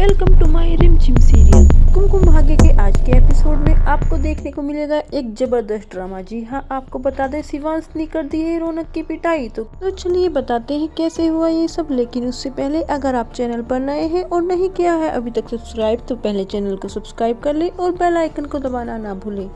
Welcome to my रिमझिम serial. Kumkum Bhagya के आज के एपिसोड में आपको देखने को मिलेगा एक जबरदस्त ड्रामा। जी हाँ, आपको बता दें शिवांश ने कर दी है रौनक की पिटाई। तो चलिए बताते हैं कैसे हुआ ये सब। लेकिन उससे पहले अगर आप चैनल पर नए हैं और नहीं किया है अभी तक सब्सक्राइब, तो पहले चैनल को सब्सक्राइब कर ले और बेल आइकन को दबाना ना भूलें।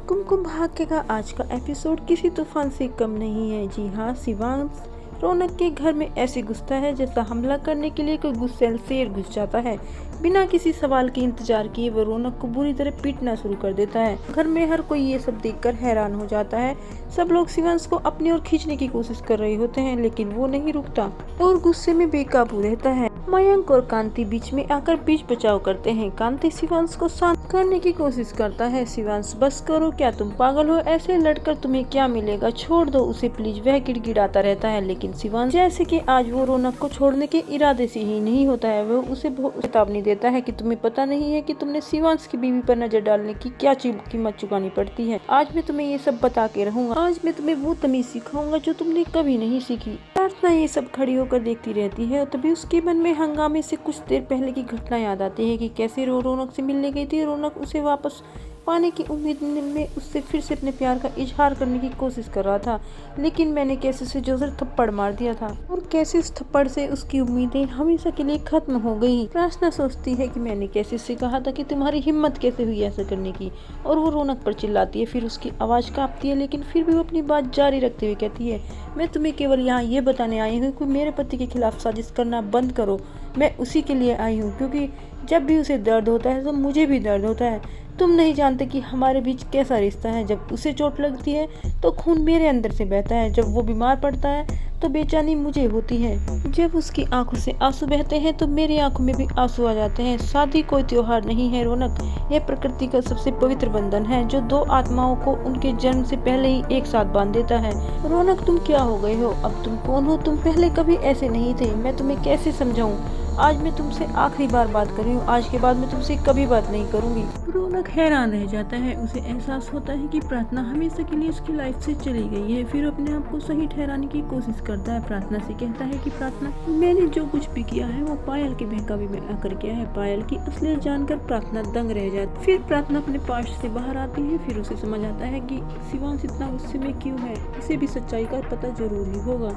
कुमकुम भाग्य का आज का एपिसोड किसी तूफान से कम नहीं है। जी हाँ, शिवांश रौनक के घर में ऐसे घुसता है जैसा हमला करने के लिए कोई गुस्सैल शेर घुस जाता है। बिना किसी सवाल के इंतजार किए वो रौनक को बुरी तरह पीटना शुरू कर देता है। घर में हर कोई ये सब देखकर हैरान हो जाता है। सब लोग शिवांश को अपनी ओर खींचने की कोशिश कर रहे होते हैं, लेकिन वो नहीं रुकता और गुस्से में बेकाबू रहता है। मयंक और कांति बीच में आकर बीच बचाव करते हैं। कांति शिवांश को शांत करने की कोशिश करता है। शिवांश, बस करो, क्या तुम पागल हो? ऐसे लड़कर तुम्हें क्या मिलेगा? छोड़ दो उसे प्लीज, वह गिड़गिड़ाता रहता है। लेकिन शिवांश जैसे कि आज वो रौनक को छोड़ने के इरादे से ही नहीं होता है। वो उसे चेतावनी देता है कि तुम्हें पता नहीं है कि तुमने शिवांश की बीवी पर नजर डालने की क्या कीमत चुकानी पड़ती है। आज मैं तुम्हें ये सब बता के रहूंगा। आज मैं तुम्हें वो तमीज सिखाऊंगा जो तुमने कभी नहीं सीखी। प्रार्थना ये सब खड़ी होकर देखती रहती है और तभी उसके मन में हंगामे से कुछ देर पहले की घटना याद आती है कि कैसे रौनक से मिलने गई थी। रौनक उसे वापस पाने की उम्मीद में उससे फिर से अपने प्यार का इजहार करने की कोशिश कर रहा था, लेकिन मैंने कैसे से जोर थप्पड़ मार दिया था और कैसे उस थप्पड़ से उसकी उम्मीदें हमेशा के लिए खत्म हो गई। प्रार्थना सोचती है कि मैंने कैसे से कहा था कि तुम्हारी हिम्मत कैसे हुई ऐसा करने की, और वो रौनक पर चिल्लाती है। फिर उसकी आवाज कांपती है, लेकिन फिर भी वो अपनी बात जारी रखते हुए कहती है, मैं तुम्हें केवल यहाँ ये बताने आई हूँ कि मेरे पति के खिलाफ साजिश करना बंद करो। मैं उसी के लिए आई हूँ, क्योंकि जब भी उसे दर्द होता है तो मुझे भी दर्द होता है। तुम नहीं जानते कि हमारे बीच कैसा रिश्ता है। जब उसे चोट लगती है तो खून मेरे अंदर से बहता है, जब वो बीमार पड़ता है तो बेचैनी मुझे होती है, जब उसकी आंखों से आंसू बहते हैं तो मेरी आंखों में भी आंसू आ जाते हैं। शादी कोई त्योहार नहीं है रौनक, यह प्रकृति का सबसे पवित्र बंधन है जो दो आत्माओं को उनके जन्म से पहले ही एक साथ बांध देता है। रौनक, तुम क्या हो गए हो? अब तुम कौन हो? तुम पहले कभी ऐसे नहीं थे। मैं तुम्हें कैसे समझाऊं? आज मैं तुमसे आखिरी बार बात कर रही हूँ। आज के बाद मैं तुमसे कभी बात नहीं करूंगी। रौनक हैरान रह जाता है। उसे एहसास होता है कि प्रार्थना हमेशा के लिए उसकी लाइफ से चली गई है। फिर अपने आप को सही ठहराने की कोशिश करता है। प्रार्थना से कहता है कि प्रार्थना, मैंने जो कुछ भी किया है वो पायल के बहकावे में आकर किया है। पायल की असलियत जानकर प्रार्थना दंग रह जाती है। फिर प्रार्थना अपने पास से बाहर आती है। फिर उसे समझ आता है कि शिवांश इतना गुस्से में क्यों है। इसे भी सच्चाई का पता जरूर ही होगा।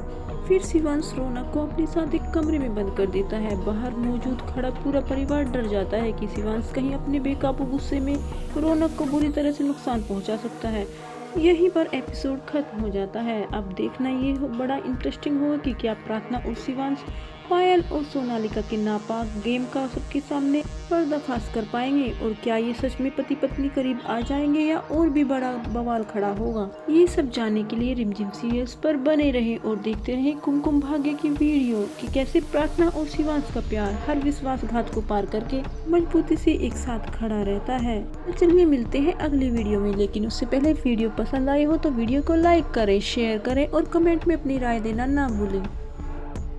फिर शिवांश रौनक को अपने साथ एक कमरे में बंद कर देता है। बाहर मौजूद खड़ा पूरा परिवार डर जाता है कि शिवांश कहीं अपने बेकाबू गुस्से में रौनक को बुरी तरह से नुकसान पहुंचा सकता है। यहीं पर एपिसोड खत्म हो जाता है। अब देखना ये बड़ा इंटरेस्टिंग होगा कि क्या प्रार्थना और शिवांश पायल और सोनालिका के नापाक गेम का सबके सामने पर्दाफाश कर पाएंगे, और क्या ये सच में पति पत्नी करीब आ जाएंगे या और भी बड़ा बवाल खड़ा होगा। ये सब जानने के लिए रिमझिम सीरियल्स पर बने रहें और देखते रहें कुमकुम भाग्य की वीडियो कि कैसे प्रार्थना और शिवांश का प्यार हर विश्वासघात को पार करके मजबूती से एक साथ खड़ा रहता है। तो चलिए मिलते हैं अगली वीडियो में, लेकिन उससे पहले वीडियो पसंद आई हो तो वीडियो को लाइक करें, शेयर करें और कमेंट में अपनी राय देना ना भूलें।